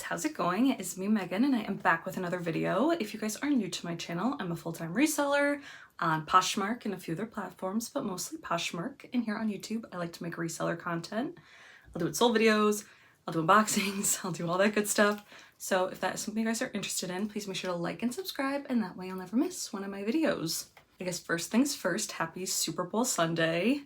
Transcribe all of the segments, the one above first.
how's it going? It's me, Megan, and I am back with another video. If you guys are new to my channel, I'm a full-time reseller on Poshmark and a few other platforms, but mostly Poshmark. And here on YouTube, I like to make reseller content. I'll do it sold videos, I'll do unboxings, I'll do all that good stuff. So if that is something you guys are interested in, please make sure to like and subscribe, and that way you'll never miss one of my videos. I guess first things first, happy Super Bowl Sunday.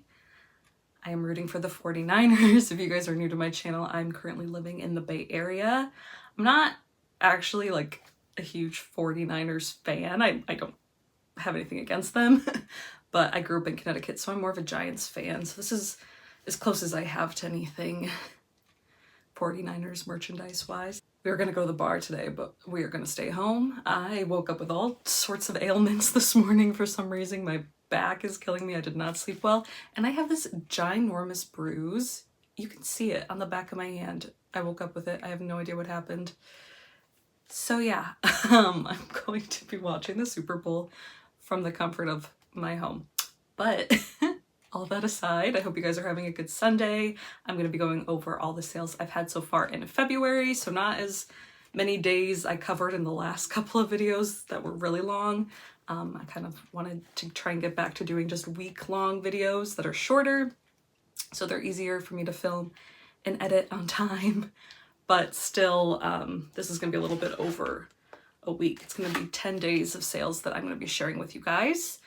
I am rooting for the 49ers. If you guys are new to my channel, I'm currently living in the Bay Area. I'm not actually like a huge 49ers fan. I don't have anything against them, but I grew up in Connecticut, so I'm more of a Giants fan. So this is as close as I have to anything 49ers merchandise wise. We were gonna go to the bar today, but we are gonna stay home. I woke up with all sorts of ailments this morning for some reason. My back is killing me. I did not sleep well. And I have this ginormous bruise. You can see it on the back of my hand. I woke up with it. I have no idea what happened. So yeah, I'm going to be watching the Super Bowl from the comfort of my home. But all that aside, I hope you guys are having a good Sunday. I'm going to be going over all the sales I've had so far in February. So not as many days I covered in the last couple of videos that were really long. I kind of wanted to try and get back to doing just week-long videos that are shorter, so they're easier for me to film and edit on time. But still, this is going to be a little bit over a week. It's going to be 10 days of sales that I'm going to be sharing with you guys.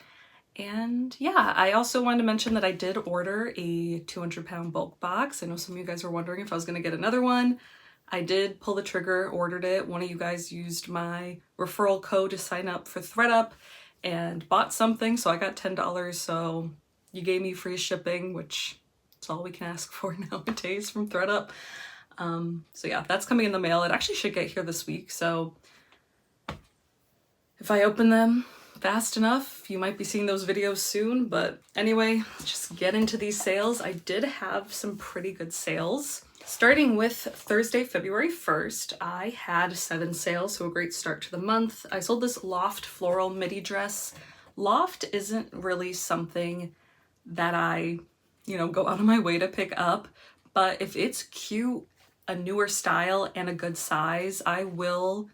And yeah, I also wanted to mention that I did order a 200-pound bulk box. I know some of you guys were wondering if I was going to get another one. I did pull the trigger, ordered it. One of you guys used my referral code to sign up for THREDUP and bought something, so I got $10. So you gave me free shipping, which is all we can ask for nowadays from THREDUP. So yeah, that's coming in the mail. It actually should get here this week, so if I open them fast enough, you might be seeing those videos soon. But anyway, let's just get into these sales. I did have some pretty good sales. Starting with Thursday, February 1st, I had 7 sales, so a great start to the month. I sold this loft floral midi dress. Loft isn't really something that I, go out of my way to pick up, but if it's cute, a newer style, and a good size, I will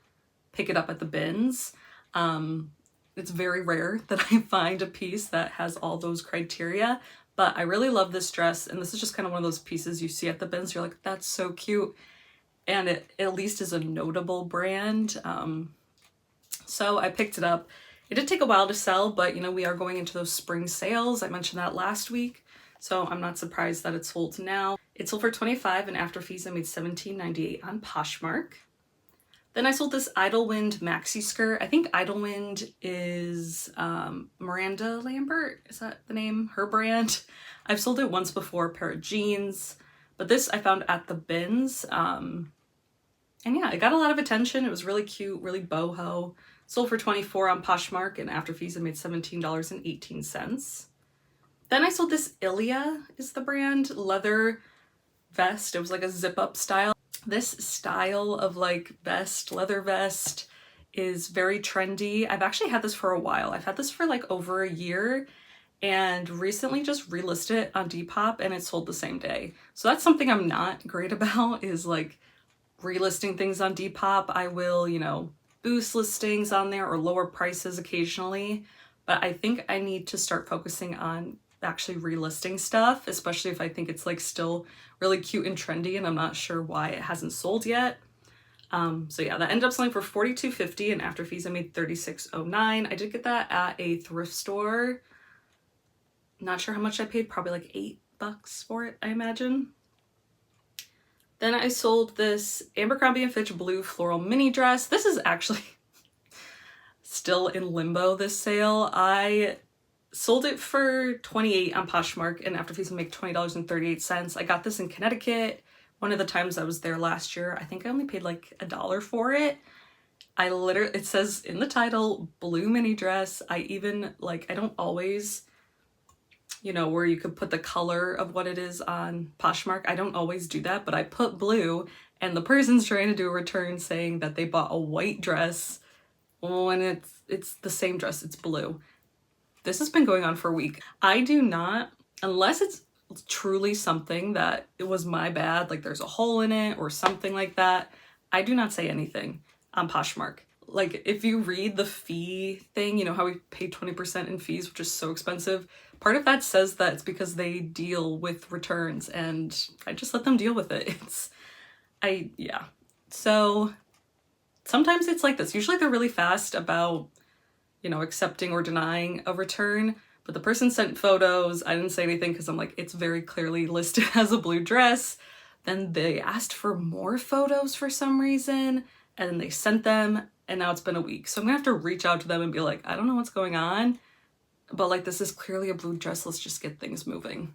pick it up at the bins. It's very rare that I find a piece that has all those criteria. But I really love this dress, and this is just kind of one of those pieces you see at the bins. You're like, that's so cute, and it at least is a notable brand. So I picked it up. It did take a while to sell, but we are going into those spring sales. I mentioned that last week, so I'm not surprised that it's sold now. It sold for $25, and after fees I made $17.98 on Poshmark. Then I sold this Idlewind maxi skirt. I think Idlewind is Miranda Lambert. Is that the name? Her brand. I've sold it once before, a pair of jeans. But this I found at the bins. And yeah, it got a lot of attention. It was really cute, really boho. Sold for $24 on Poshmark, and after fees I made $17.18. Then I sold this Ilia, is the brand, leather vest. It was like a zip-up style. This style of like vest, leather vest, is very trendy. I've actually had this for a while. I've had this for like over a year, and recently just relisted it on Deopop, and it sold the same day. So that's something I'm not great about, is like relisting things on Deopop. I will, boost listings on there or lower prices occasionally, but I think I need to start focusing on actually relisting stuff, especially if I think it's like still really cute and trendy and I'm not sure why it hasn't sold yet. So yeah, that ended up selling for $42.50, and after fees I made $36.09. I did get that at a thrift store. Not sure how much I paid, probably like $8 for it, I imagine. Then I sold this Abercrombie & Fitch blue floral mini dress. This is actually still in limbo, this sale. I sold it for $28 on Poshmark, and after fees I make $20.38. I got this in Connecticut. One of the times I was there last year, I think I only paid like $1 for it. It says in the title, blue mini dress. I even I don't always, where you could put the color of what it is on Poshmark. I don't always do that, but I put blue, and the person's trying to do a return saying that they bought a white dress when it's the same dress, it's blue. This has been going on for a week. I do not, unless it's truly something that it was my bad, like there's a hole in it or something like that, I do not say anything on Poshmark. Like, if you read the fee thing, you know how we pay 20% in fees, which is so expensive. Part of that says that it's because they deal with returns, and I just let them deal with it. Yeah. So sometimes it's like this. Usually they're really fast about, you know, accepting or denying a return, but the person sent photos. I didn't say anything because I'm like, it's very clearly listed as a blue dress. Then they asked for more photos for some reason, and then they sent them, and now it's been a week. So I'm gonna have to reach out to them and be like, I don't know what's going on, but like, this is clearly a blue dress. Let's just get things moving.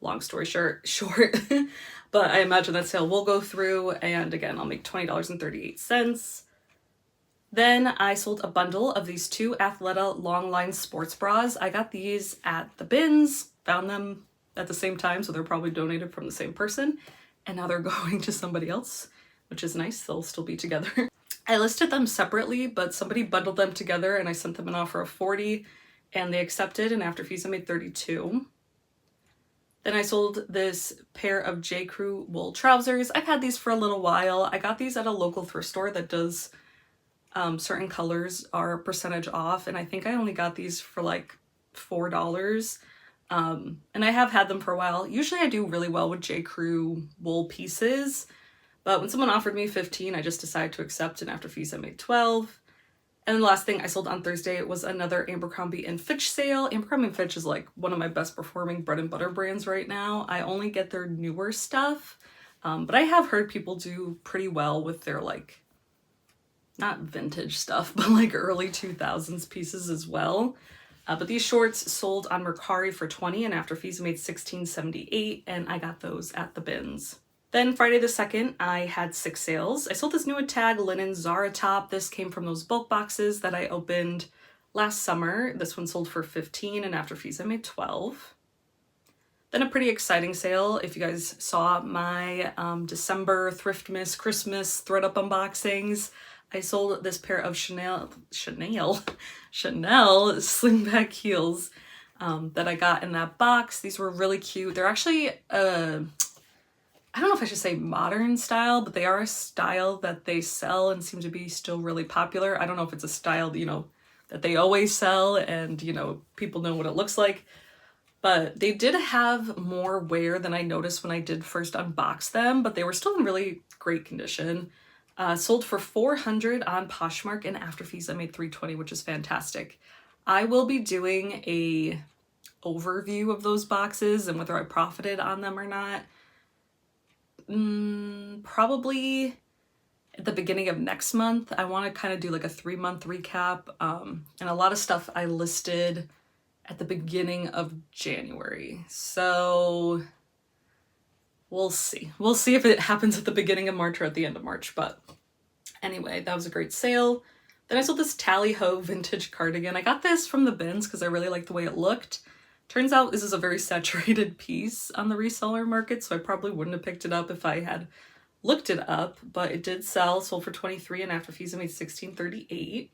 Long story short, but I imagine that sale will go through, and again, I'll make $20.38. Then I sold a bundle of these 2 Athleta long line sports bras. I got these at the bins, found them at the same time, so they're probably donated from the same person, and now they're going to somebody else, which is nice. They'll still be together. I listed them separately, but somebody bundled them together, and I sent them an offer of $40, and they accepted, and after fees I made $32. Then I sold this pair of J. Crew wool trousers. I've had these for a little while. I got these at a local thrift store that does certain colors are percentage off, and I think I only got these for like $4. And I have had them for a while. Usually I do really well with J. Crew wool pieces, but when someone offered me $15, I just decided to accept, and after fees I made $12. And then the last thing I sold on Thursday was another Abercrombie & Fitch sale. Abercrombie & Fitch is like one of my best performing bread and butter brands right now. I only get their newer stuff, but I have heard people do pretty well with their like, not vintage stuff, but like early 2000s pieces as well. But these shorts sold on Mercari for $20, and after fees I made $16.78, and I got those at the bins. Then Friday the 2nd, I had 6 sales. I sold this new tag linen Zara top. This came from those bulk boxes that I opened last summer. This one sold for $15, and after fees I made $12. Then a pretty exciting sale. If you guys saw my December Thriftmas Christmas THREDUP unboxings, I sold this pair of Chanel slingback heels that I got in that box. These were really cute. They're actually, I don't know if I should say modern style, but they are a style that they sell and seem to be still really popular. I don't know if it's a style, you know, that they always sell and, you know, people know what it looks like. But they did have more wear than I noticed when I did first unbox them, but they were still in really great condition. Sold for $400 on Poshmark, and after fees I made $320, which is fantastic. I will be doing a overview of those boxes and whether I profited on them or not. Probably at the beginning of next month. I want to kind of do like a 3-month recap. And a lot of stuff I listed at the beginning of January. So we'll see. We'll see if it happens at the beginning of March or at the end of March. But anyway, that was a great sale. Then I sold this tally-ho vintage cardigan. I got this from the bins because I really liked the way it looked. Turns out this is a very saturated piece on the reseller market, so I probably wouldn't have picked it up if I had looked it up, but it did sell, sold for $23, and after fees I made $16.38.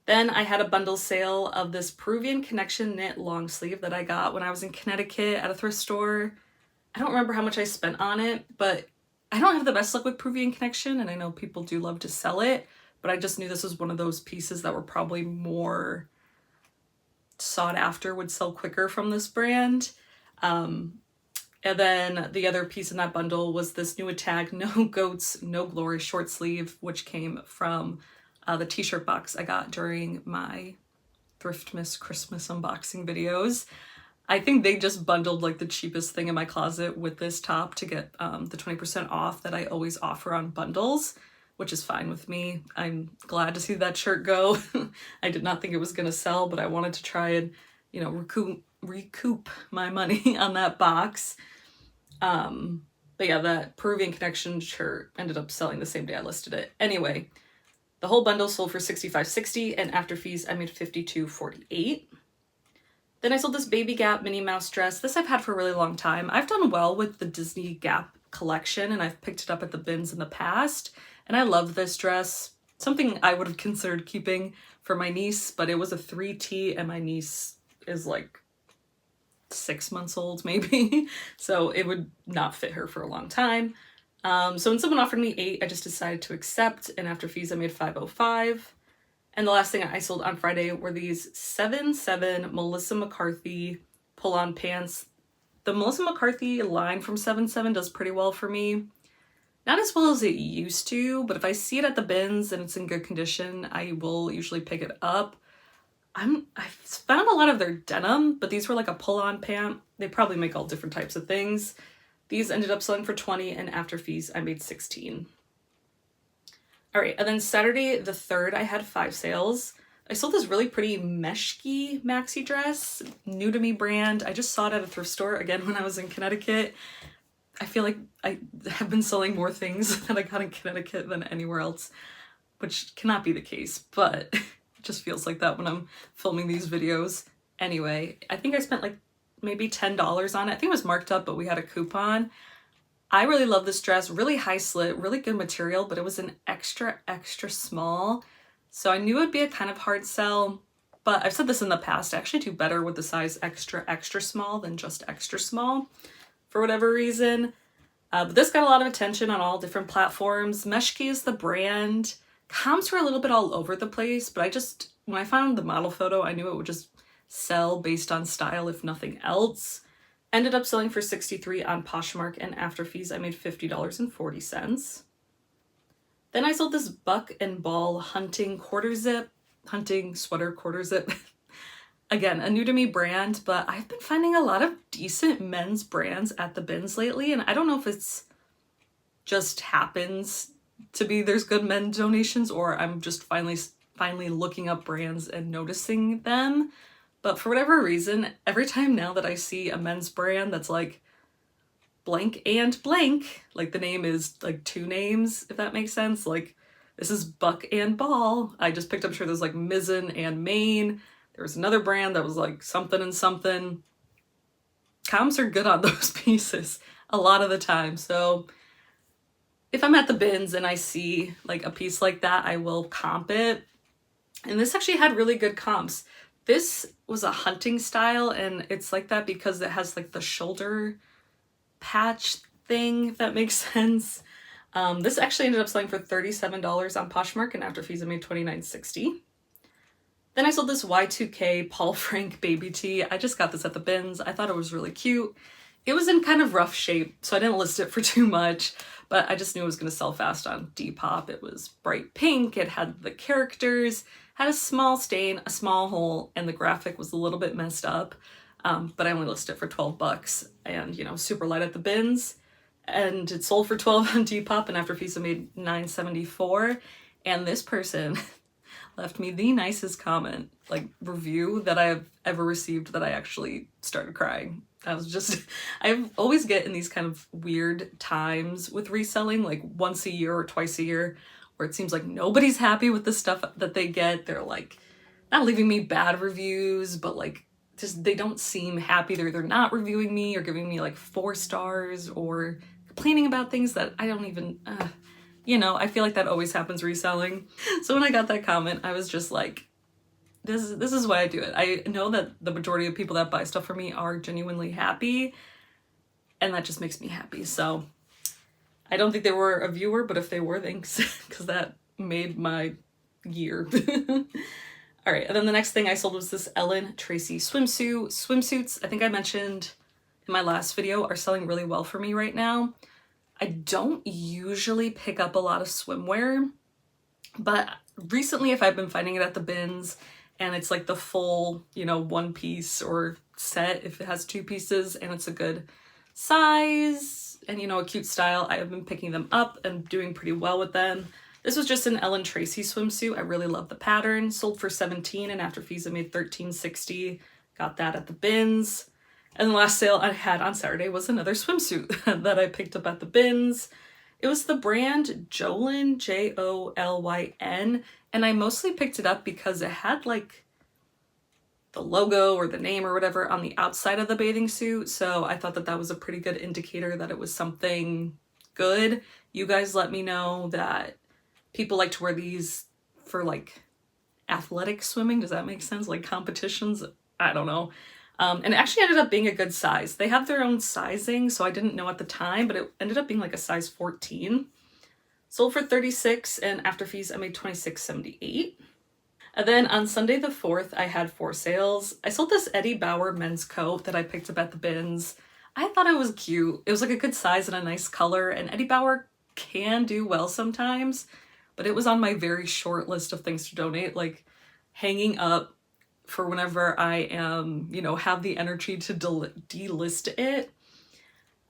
Then I had a bundle sale of this Peruvian Connection knit long sleeve that I got when I was in Connecticut at a thrift store. I don't remember how much I spent on it, but I don't have the best luck with Peruvian Connection, and I know people do love to sell it, but I just knew this was one of those pieces that were probably more sought after, would sell quicker from this brand. And then the other piece in that bundle was this new tag No Goats, No Glory short sleeve, which came from the t-shirt box I got during my Thriftmas Christmas unboxing videos. I think they just bundled like the cheapest thing in my closet with this top to get the 20% off that I always offer on bundles, which is fine with me. I'm glad to see that shirt go. I did not think it was going to sell, but I wanted to try and, you know, recoup my money on that box. But yeah, that Peruvian Connection shirt ended up selling the same day I listed it. Anyway, the whole bundle sold for $65.60, and after fees I made $52.48. Then I sold this Baby Gap Minnie Mouse dress. This I've had for a really long time. I've done well with the Disney Gap collection, and I've picked it up at the bins in the past. And I love this dress. Something I would have considered keeping for my niece, but it was a 3T, and my niece is like 6 months old maybe. So it would not fit her for a long time. So when someone offered me 8, I just decided to accept, and after fees I made $505. And the last thing I sold on Friday were these 7-7 Melissa McCarthy pull-on pants. The Melissa McCarthy line from 7-7 does pretty well for me. Not as well as it used to, but if I see it at the bins and it's in good condition, I will usually pick it up. I've found a lot of their denim, but these were like a pull-on pant. They probably make all different types of things. These ended up selling for 20, and after fees, I made 16. All right, and then Saturday the 3rd, I had 5 sales. I sold this really pretty meshki maxi dress, new to me brand. I just saw it at a thrift store, again, when I was in Connecticut. I feel like I have been selling more things that I got in Connecticut than anywhere else, which cannot be the case, but it just feels like that when I'm filming these videos. Anyway, I think I spent like maybe $10 on it. I think it was marked up, but we had a coupon. I really love this dress, really high slit, really good material, but it was an extra small. So I knew it'd be a kind of hard sell, but I've said this in the past, I actually do better with the size extra small than just extra small for whatever reason. But this got a lot of attention on all different platforms. Meshki is the brand. Comps were a little bit all over the place, but when I found the model photo, I knew it would just sell based on style, if nothing else. Ended up selling for $63 on Poshmark, and after fees, I made $50.40. Then I sold this buck and ball hunting sweater quarter zip. Again, a new to me brand, but I've been finding a lot of decent men's brands at the bins lately, and I don't know if it's just happens to be there's good men donations, or I'm just finally looking up brands and noticing them. But for whatever reason, every time now that I see a men's brand that's like blank and blank, like the name is like 2 names, if that makes sense. Like this is buck and ball. I just picked up, sure, there's like mizzen and mane. There was another brand that was like something and something. Comps are good on those pieces a lot of the time. So if I'm at the bins and I see like a piece like that, I will comp it. And this actually had really good comps. This was a hunting style, and it's like that because it has like the shoulder patch thing, if that makes sense. This actually ended up selling for $37 on Poshmark, and after fees I made $29.60. Then I sold this Y2K Paul Frank baby tee. I just got this at the bins. I thought it was really cute. It was in kind of rough shape, so I didn't list it for too much, but I just knew it was going to sell fast on Deopop. It was bright pink, it had the characters, had a small stain, a small hole, and the graphic was a little bit messed up, but I only listed it for $12, and super light at the bins, and it sold for $12 on Depop, and after fees I made $9.74, and this person left me the nicest comment, like review, that I've ever received, that I actually started crying. I always get in these kind of weird times with reselling, like once a year or twice a year, where it seems like nobody's happy with the stuff that they get. They're like not leaving me bad reviews, but like just they don't seem happy. They're either not reviewing me or giving me like 4 stars or complaining about things that I don't even, I feel like that always happens reselling. So when I got that comment, I was just like, this is why I do it. I know that the majority of people that buy stuff from me are genuinely happy, and that just makes me happy. So I don't think they were a viewer, but if they were, thanks, because that made my year. All right, and then the next thing I sold was this Ellen Tracy swimsuit. Swimsuits, I think I mentioned in my last video, are selling really well for me right now. I don't usually pick up a lot of swimwear, but recently if I've been finding it at the bins and it's like the full, one piece or set, if it has 2 pieces and it's a good size and, a cute style, I have been picking them up and doing pretty well with them. This was just an Ellen Tracy swimsuit. I really love the pattern. Sold for $17, and after fees I made $13.60. Got that at the bins. And the last sale I had on Saturday was another swimsuit that I picked up at the bins. It was the brand Jolyn, Jolyn, and I mostly picked it up because it had like the logo or the name or whatever on the outside of the bathing suit, so I thought that that was a pretty good indicator that it was something good. You guys let me know that people like to wear these for like athletic swimming. Does that make sense? Like competitions? I don't know. And it actually ended up being a good size. They have their own sizing, so I didn't know at the time, but it ended up being like a size 14. Sold for $36, and after fees I made $26.78. And then on Sunday the 4th, I had 4 sales. I sold this Eddie Bauer men's coat that I picked up at the bins. I thought it was cute. It was like a good size and a nice color, and Eddie Bauer can do well sometimes, but it was on my very short list of things to donate, like hanging up for whenever I am, you know, have the energy to delist it.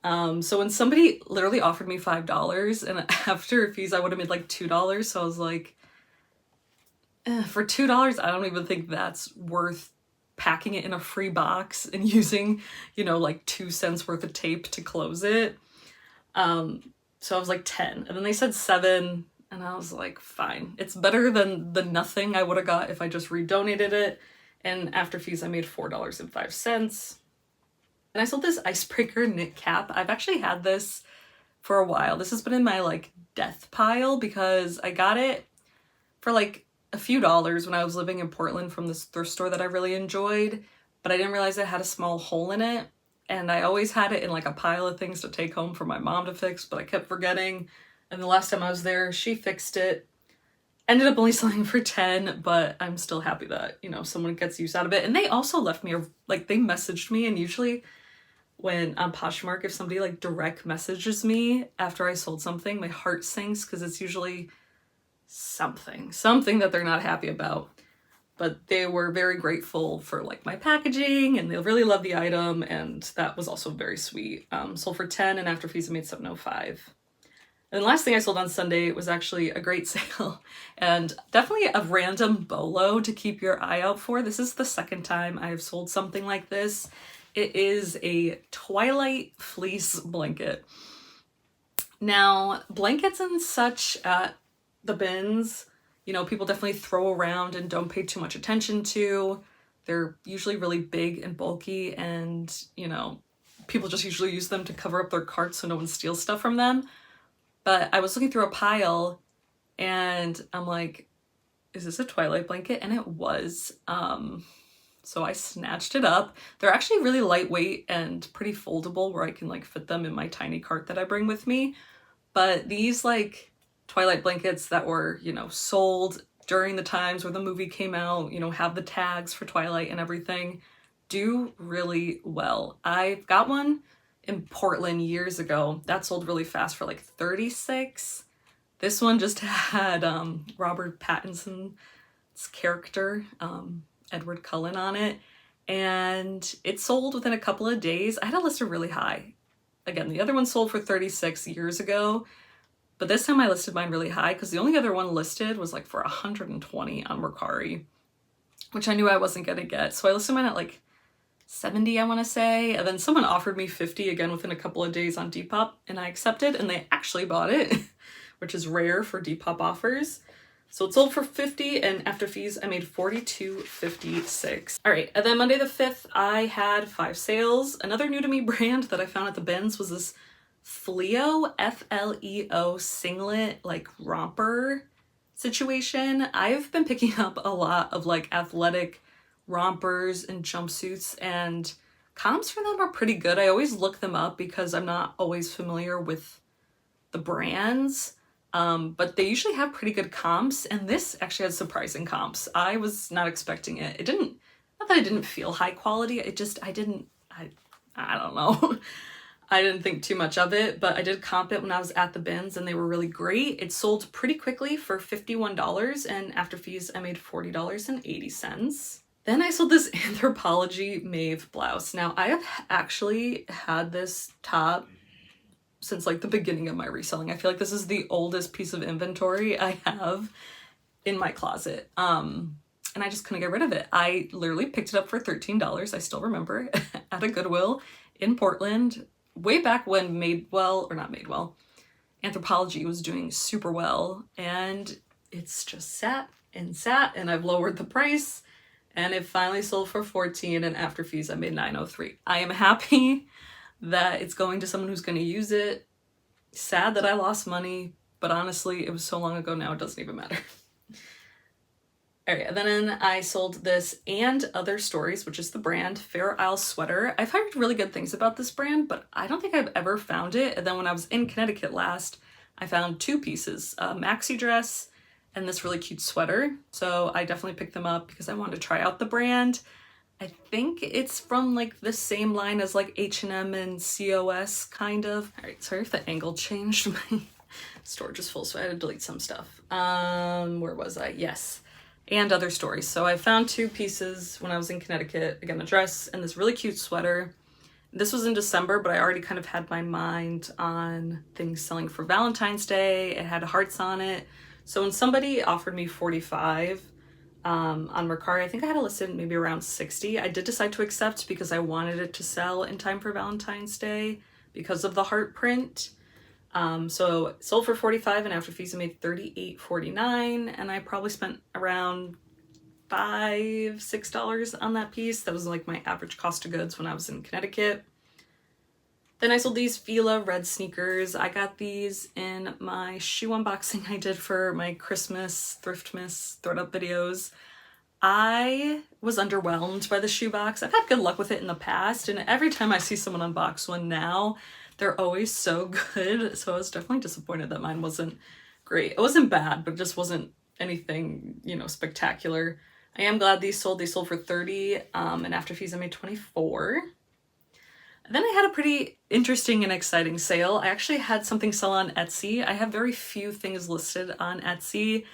So when somebody literally offered me $5, and after fees I would have made like $2, so I was like, for $2, I don't even think that's worth packing it in a free box and using, you know, like 2 cents worth of tape to close it. So I was like 10, and then they said 7, and I was like, fine. It's better than the nothing I would have got if I just redonated it. And after fees, I made $4.05. And I sold this icebreaker knit cap. I've actually had this for a while. This has been in my like death pile because I got it for like a few dollars when I was living in Portland from this thrift store that I really enjoyed, but I didn't realize it had a small hole in it. And I always had it in like a pile of things to take home for my mom to fix, but I kept forgetting. And the last time I was there, she fixed it. Ended up only selling for 10, but I'm still happy that, you know, someone gets use out of it. And they also left me, like they messaged me, and usually when on Poshmark, if somebody like direct messages me after I sold something, my heart sinks because it's usually something that they're not happy about. But they were very grateful for like my packaging, and they really loved the item, and that was also very sweet. Sold for 10, and after fees I made $7.05. And the last thing I sold on Sunday was actually a great sale, and definitely a random bolo to keep your eye out for. This is the second time I have sold something like this. It is a Twilight fleece blanket. Now, blankets and such at the bins, you know, people definitely throw around and don't pay too much attention to. They're usually really big and bulky, and, you know, people just usually use them to cover up their carts so no one steals stuff from them. But I was looking through a pile, and I'm like, is this a Twilight blanket? And it was. So I snatched it up. They're actually really lightweight and pretty foldable, where I can like fit them in my tiny cart that I bring with me. But these like Twilight blankets that were, you know, sold during the times where the movie came out, you know, have the tags for Twilight and everything, do really well. I got one in Portland years ago that sold really fast for like 36. This one just had Robert Pattinson's character, Edward Cullen, on it, and it sold within a couple of days. I had it listed really high. Again, the other one sold for 36 years ago, but this time I listed mine really high because the only other one listed was like for 120 on Mercari, which I knew I wasn't gonna get. So I listed mine at like 70, I want to say, and then someone offered me 50 again within a couple of days on Deopop, and I accepted, and they actually bought it, which is rare for Deopop offers. So it sold for 50, and after fees I made $42.56. All right, and then Monday the 5th I had 5 sales. Another new to me brand that I found at the bins was this FLEO, F-L-E-O singlet like romper situation. I've been picking up a lot of like athletic rompers and jumpsuits, and comps for them are pretty good. I always look them up because I'm not always familiar with the brands, but they usually have pretty good comps, and this actually has surprising comps. I was not expecting it. It didn't, not that it didn't feel high quality, it just, I don't know. I didn't think too much of it, but I did comp it when I was at the bins, and they were really great. It sold pretty quickly for $51, and after fees I made $40.80. Then I sold this Anthropologie Maeve blouse. Now, I have actually had this top since like the beginning of my reselling. I feel like this is the oldest piece of inventory I have in my closet. And I just couldn't get rid of it. I literally picked it up for $13, I still remember, at a Goodwill in Portland, way back when Anthropologie was doing super well, and it's just sat, and I've lowered the price. And it finally sold for $14, and after fees I made $9.03. I am happy that it's going to someone who's going to use it. Sad that I lost money, but honestly, it was so long ago now, it doesn't even matter. All right, and then I sold this And Other Stories, which is the brand, Fair Isle sweater. I've heard really good things about this brand, but I don't think I've ever found it. And then when I was in Connecticut last, I found two pieces, a maxi dress and this really cute sweater. So I definitely picked them up because I wanted to try out the brand. I think it's from like the same line as like H&M and COS kind of. All right, sorry if the angle changed. My storage is full, so I had to delete some stuff. Where was I? Yes. And Other Stories. So I found two pieces when I was in Connecticut. Again, a dress and this really cute sweater. This was in December, but I already kind of had my mind on things selling for Valentine's Day. It had hearts on it. So when somebody offered me 45 on Mercari, I think I had it listed maybe around 60. I did decide to accept because I wanted it to sell in time for Valentine's Day because of the heart print. So it sold for 45 and after fees I made $38.49 and I probably spent around $5-6 on that piece. That was like my average cost of goods when I was in Connecticut. Then I sold these Fila red sneakers. I got these in my shoe unboxing I did for my Christmas Thriftmas THREDUP videos. I was underwhelmed by the shoe box. I've had good luck with it in the past, and every time I see someone unbox one now, they're always so good. So I was definitely disappointed that mine wasn't great. It wasn't bad, but it just wasn't anything, you know, spectacular. I am glad these sold. They sold for 30, and after fees I made 24. Then I had a pretty interesting and exciting sale. I actually had something sell on Etsy. I have very few things listed on Etsy.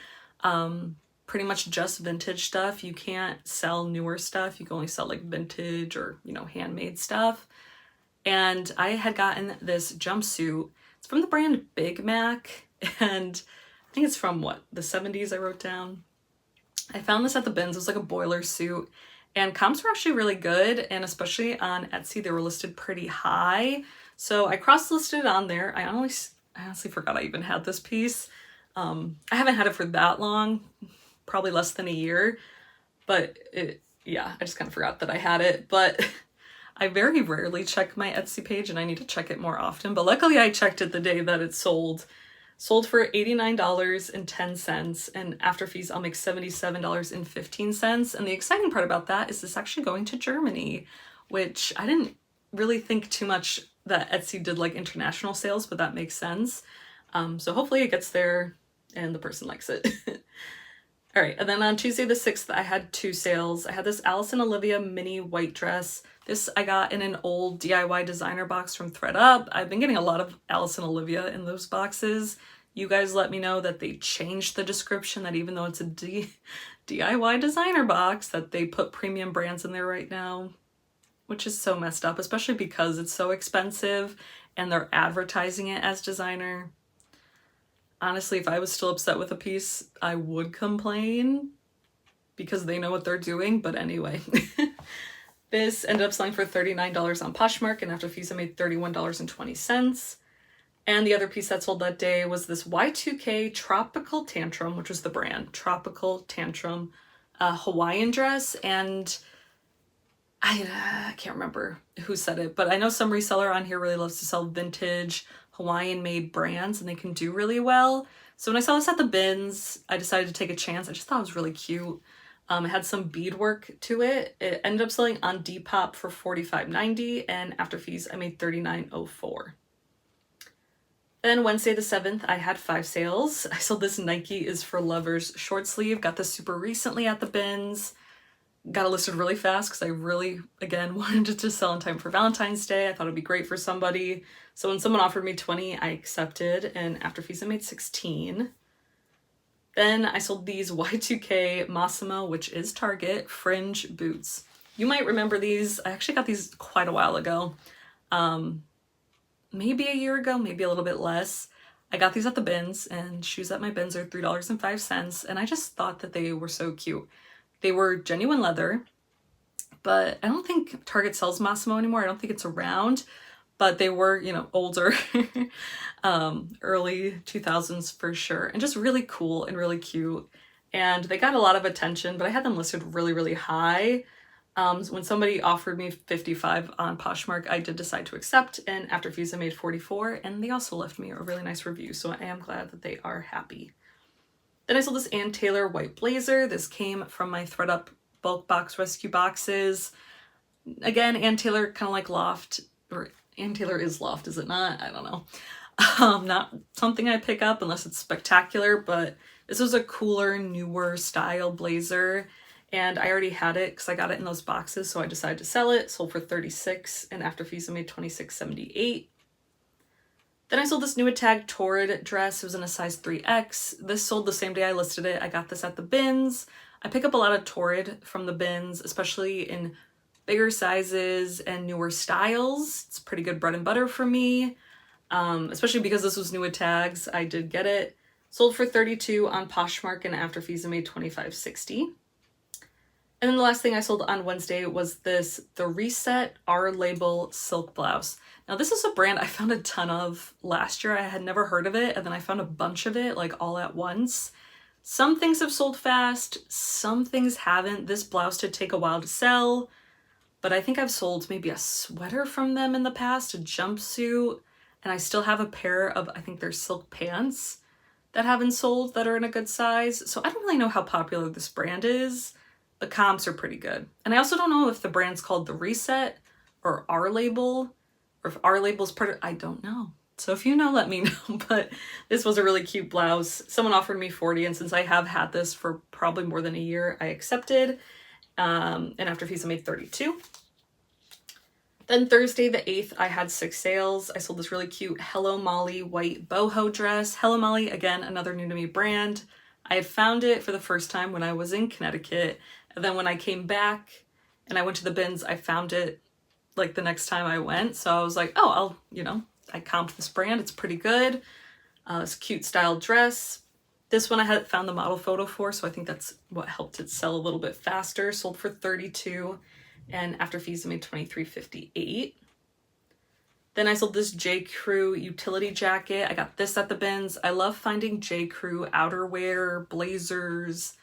Pretty much just vintage stuff. You can't sell newer stuff. You can only sell like vintage or, you know, handmade stuff. And I had gotten this jumpsuit. It's from the brand Big Mac, and I think it's from what, the 70s I wrote down. I found this at the bins. It was like a boiler suit, and comps were actually really good, and especially on Etsy they were listed pretty high. So I cross-listed on there. I honestly forgot I even had this piece. I haven't had it for that long, probably less than a year, but yeah, I just kind of forgot that I had it. But I very rarely check my Etsy page and I need to check it more often, but luckily I checked it the day that it sold. Sold for $89.10, and after fees I'll make $77.15. And the exciting part about that is this actually going to Germany, which I didn't really think too much that Etsy did like international sales, but that makes sense. So hopefully it gets there and the person likes it. All right, and then on Tuesday the 6th, I had two sales. I had this Alice and Olivia mini white dress. This I got in an old DIY designer box from THREDUP. I've been getting a lot of Alice and Olivia in those boxes. You guys let me know that they changed the description, that even though it's a DIY designer box, that they put premium brands in there right now, which is so messed up, especially because it's so expensive and they're advertising it as designer. Honestly, if I was still upset with a piece, I would complain because they know what they're doing. But anyway, this ended up selling for $39 on Poshmark, and after fees I made $31.20. And the other piece that sold that day was this Y2K Tropical Tantrum, which was the brand, Tropical Tantrum Hawaiian dress. And I can't remember who said it, but I know some reseller on here really loves to sell vintage Hawaiian made brands and they can do really well. So when I saw this at the bins, I decided to take a chance. I just thought it was really cute. It had some beadwork to it. It ended up selling on Deepop for $45.90, and after fees I made $39.04. Then Wednesday the 7th, I had 5 sales. I sold this Nike is for Lovers short sleeve. Got this super recently at the bins. Got it listed really fast because I really, again, wanted it to sell in time for Valentine's Day. I thought it'd be great for somebody. So when someone offered me 20, I accepted, and after fees I made 16. Then I sold these Y2K Massimo, which is Target, fringe boots. You might remember these. I actually got these quite a while ago. Maybe a year ago, maybe a little bit less. I got these at the bins, and shoes at my bins are $3.05, and I just thought that they were so cute. They were genuine leather, but I don't think Target sells Massimo anymore. I don't think it's around, but they were, you know, older, early 2000s for sure, and just really cool and really cute. And they got a lot of attention, but I had them listed really, really high. When somebody offered me 55 on Poshmark, I did decide to accept, and after fees I made 44, and they also left me a really nice review, so I am glad that they are happy. Then I sold this Ann Taylor white blazer. This came from my THREDUP bulk box rescue boxes. Again, Ann Taylor, kind of like Loft, or Ann Taylor is Loft, is it not? I don't know. Not something I pick up unless it's spectacular, but this was a cooler, newer style blazer, and I already had it because I got it in those boxes, so I decided to sell it. Sold for $36, and after fees I made $26.78. Then I sold this new tag Torrid dress. It was in a size 3X. This sold the same day I listed it. I got this at the bins. I pick up a lot of Torrid from the bins, especially in bigger sizes and newer styles. It's pretty good bread and butter for me, especially because this was new with tags. I did get it. Sold for $32 on Poshmark, and after fees I made $25.60. And then the last thing I sold on Wednesday was this, the Reset R Label silk blouse. Now this is a brand I found a ton of last year. I had never heard of it, and then I found a bunch of it like all at once. Some things have sold fast, some things haven't. This blouse did take a while to sell, but I think I've sold maybe a sweater from them in the past, a jumpsuit, and I still have a pair of, I think they're silk pants that haven't sold that are in a good size. So I don't really know how popular this brand is. The comps are pretty good. And I also don't know if the brand's called the Reset or R Label, or if R Label's part of, I don't know. So if you know, let me know. But this was a really cute blouse. Someone offered me $40, and since I have had this for probably more than a year, I accepted. And after fees I made $32. Then Thursday the 8th, I had 6 sales. I sold this really cute Hello Molly white boho dress. Hello Molly, again, another new to me brand. I had found it for the first time when I was in Connecticut. And then when I came back and I went to the bins, I found it like the next time I went. So I was like, oh, I comped this brand. It's pretty good. It's a cute style dress. This one I had found the model photo for, so I think that's what helped it sell a little bit faster. Sold for $32, and after fees I made $23.58. Then I sold this J. Crew utility jacket. I got this at the bins. I love finding J. Crew outerwear, blazers,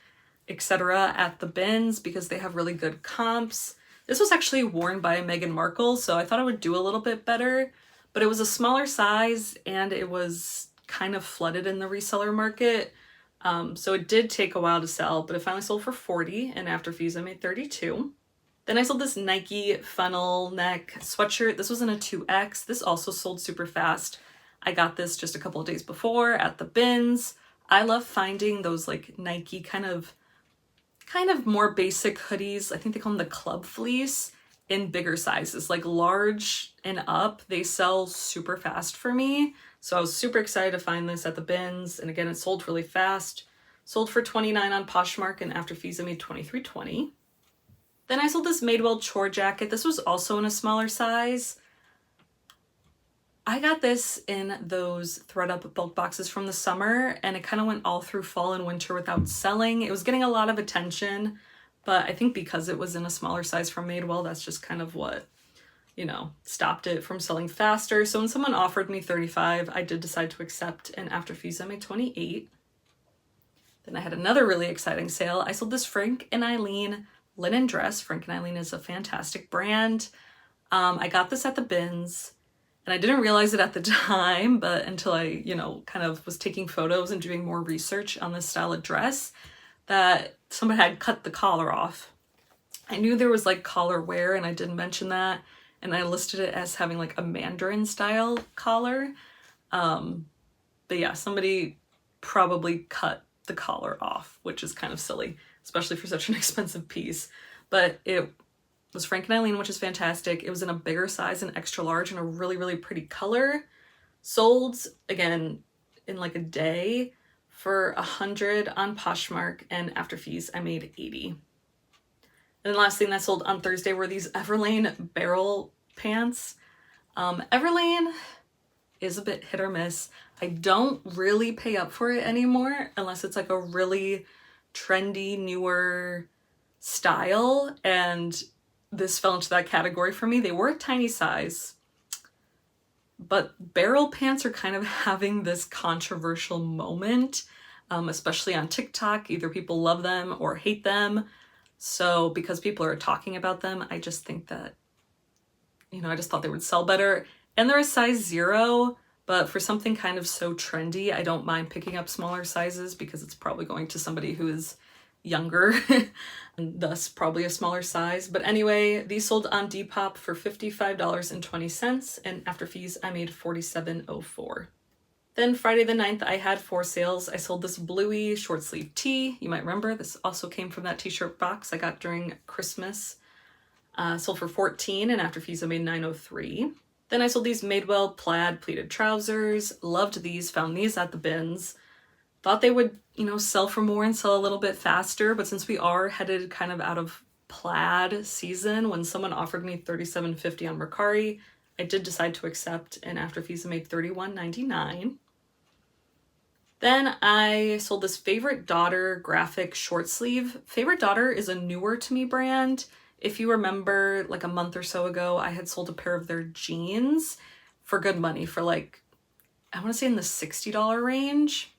etc. at the bins because they have really good comps. This was actually worn by Meghan Markle, so I thought I would do a little bit better, but it was a smaller size and it was kind of flooded in the reseller market. So it did take a while to sell, but it finally sold for $40, and after fees I made $32. Then I sold this Nike funnel neck sweatshirt. This was in a 2X. This also sold super fast. I got this just a couple of days before at the bins. I love finding those like Nike kind of more basic hoodies. I think they call them the club fleece in bigger sizes, like large and up. They sell super fast for me. So I was super excited to find this at the bins. And again, it sold really fast. Sold for $29 on Poshmark, and after fees I made $23.20. Then I sold this Madewell chore jacket. This was also in a smaller size. I got this in those THREDUP bulk boxes from the summer, and it kind of went all through fall and winter without selling. It was getting a lot of attention, but I think because it was in a smaller size from Madewell, that's just kind of what, stopped it from selling faster. So when someone offered me $35, I did decide to accept, and after fees I made $28. Then I had another really exciting sale. I sold this Frank and Eileen linen dress. Frank and Eileen is a fantastic brand. I got this at the bins, and I didn't realize it at the time, but until I, kind of was taking photos and doing more research on this style of dress, that someone had cut the collar off. I knew there was like collar wear, and I didn't mention that, and I listed it as having like a Mandarin style collar. But yeah, somebody probably cut the collar off, which is kind of silly, especially for such an expensive piece. But it was Frank and Eileen, which is fantastic. It was in a bigger size, an extra large, and a really, really pretty color. Sold, again, in like a day for $100 on Poshmark, and after fees I made $80. And the last thing that sold on Thursday were these Everlane barrel pants. Everlane is a bit hit or miss. I don't really pay up for it anymore unless it's like a really trendy, newer style, and this fell into that category for me. They were a tiny size, but barrel pants are kind of having this controversial moment, especially on TikTok. Either people love them or hate them. So because people are talking about them, I just think that, I just thought they would sell better. And they're a size 0, but for something kind of so trendy, I don't mind picking up smaller sizes because it's probably going to somebody who is younger and thus probably a smaller size. But anyway, these sold on Depop for $55.20, and after fees I made $47.04. Then Friday the 9th, I had 4 sales. I sold this bluey short sleeve tee. You might remember this also came from that t-shirt box I got during Christmas. Sold for $14, and after fees I made $9.03. Then I sold these Madewell plaid pleated trousers. Loved these, found these at the bins. Thought they would, sell for more and sell a little bit faster, but since we are headed kind of out of plaid season, when someone offered me $37.50 on Mercari, I did decide to accept, and after fees I made $31.99. Then I sold this Favorite Daughter graphic short sleeve. Favorite Daughter is a newer to me brand. If you remember, like a month or so ago, I had sold a pair of their jeans for good money, for like, I want to say in the $60 range.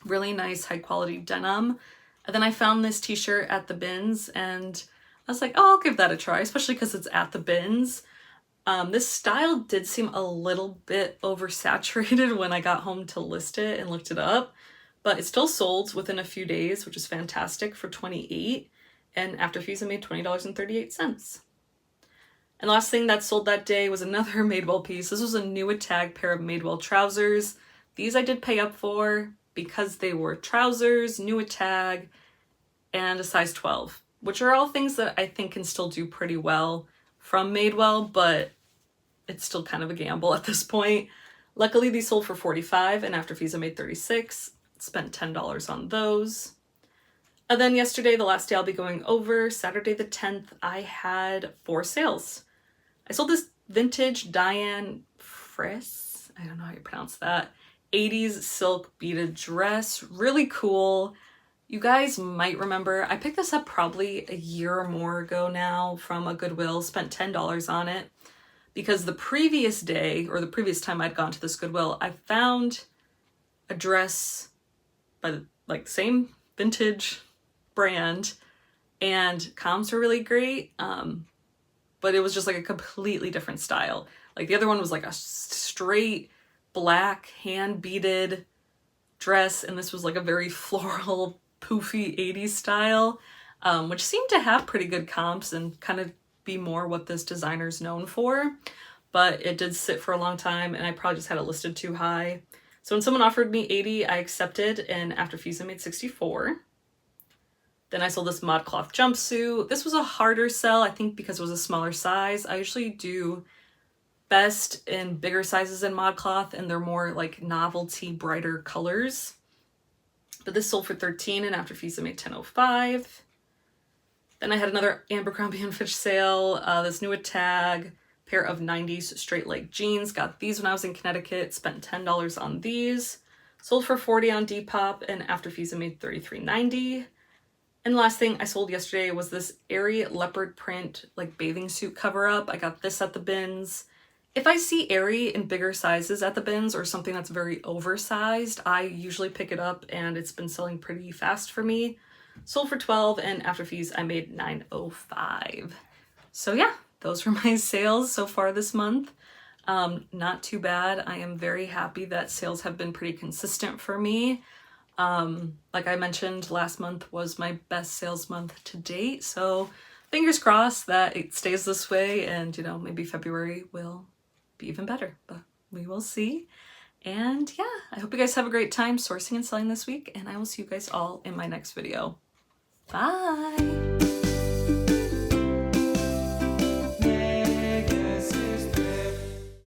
Really nice, high quality denim. And then I found this t-shirt at the bins and I was like, oh, I'll give that a try, especially because it's at the bins. This style did seem a little bit oversaturated when I got home to list it and looked it up, but it still sold within a few days, which is fantastic, for $28. And after fees I made $20.38. And the last thing that sold that day was another Madewell piece. This was a new tag pair of Madewell trousers. These I did pay up for because they were trousers, new tag, and a size 12, which are all things that I think can still do pretty well from Madewell, but it's still kind of a gamble at this point. Luckily, these sold for $45, and after fees I made $36. Spent $10 on those. And then yesterday, the last day I'll be going over, Saturday the 10th, I had 4 sales. I sold this vintage Diane Friss, I don't know how you pronounce that, 80s silk beaded dress. Really cool. You guys might remember, I picked this up probably a year or more ago now from a Goodwill, spent $10 on it because the previous day, or the previous time I'd gone to this Goodwill, I found a dress by the same vintage brand and comps were really great, but it was just like a completely different style. Like the other one was like a straight black hand beaded dress, and this was like a very floral poofy 80s style, which seemed to have pretty good comps and kind of be more what this designer's known for, but it did sit for a long time and I probably just had it listed too high. So when someone offered me $80, I accepted, and after fees I made $64. Then I sold this ModCloth jumpsuit. This was a harder sell, I think because it was a smaller size. I usually do best in bigger sizes in ModCloth, and they're more like novelty, brighter colors. But this sold for $13, and after fees I made $10.05. Then I had another Abercrombie & Fitch sale. This new tag pair of 90s straight leg jeans. Got these when I was in Connecticut. Spent $10 on these. Sold for $40 on Depop, and after fees I made $33.90. And the last thing I sold yesterday was this airy leopard print like bathing suit cover up. I got this at the bins. If I see airy in bigger sizes at the bins or something that's very oversized, I usually pick it up, and it's been selling pretty fast for me. Sold for $12, and after fees I made $9.05. So yeah, those were my sales so far this month. Not too bad. I am very happy that sales have been pretty consistent for me. Like I mentioned, last month was my best sales month to date, so fingers crossed that it stays this way, and maybe February will be even better, but we will see. And yeah, I hope you guys have a great time sourcing and selling this week, and I will see you guys all in my next video. Bye!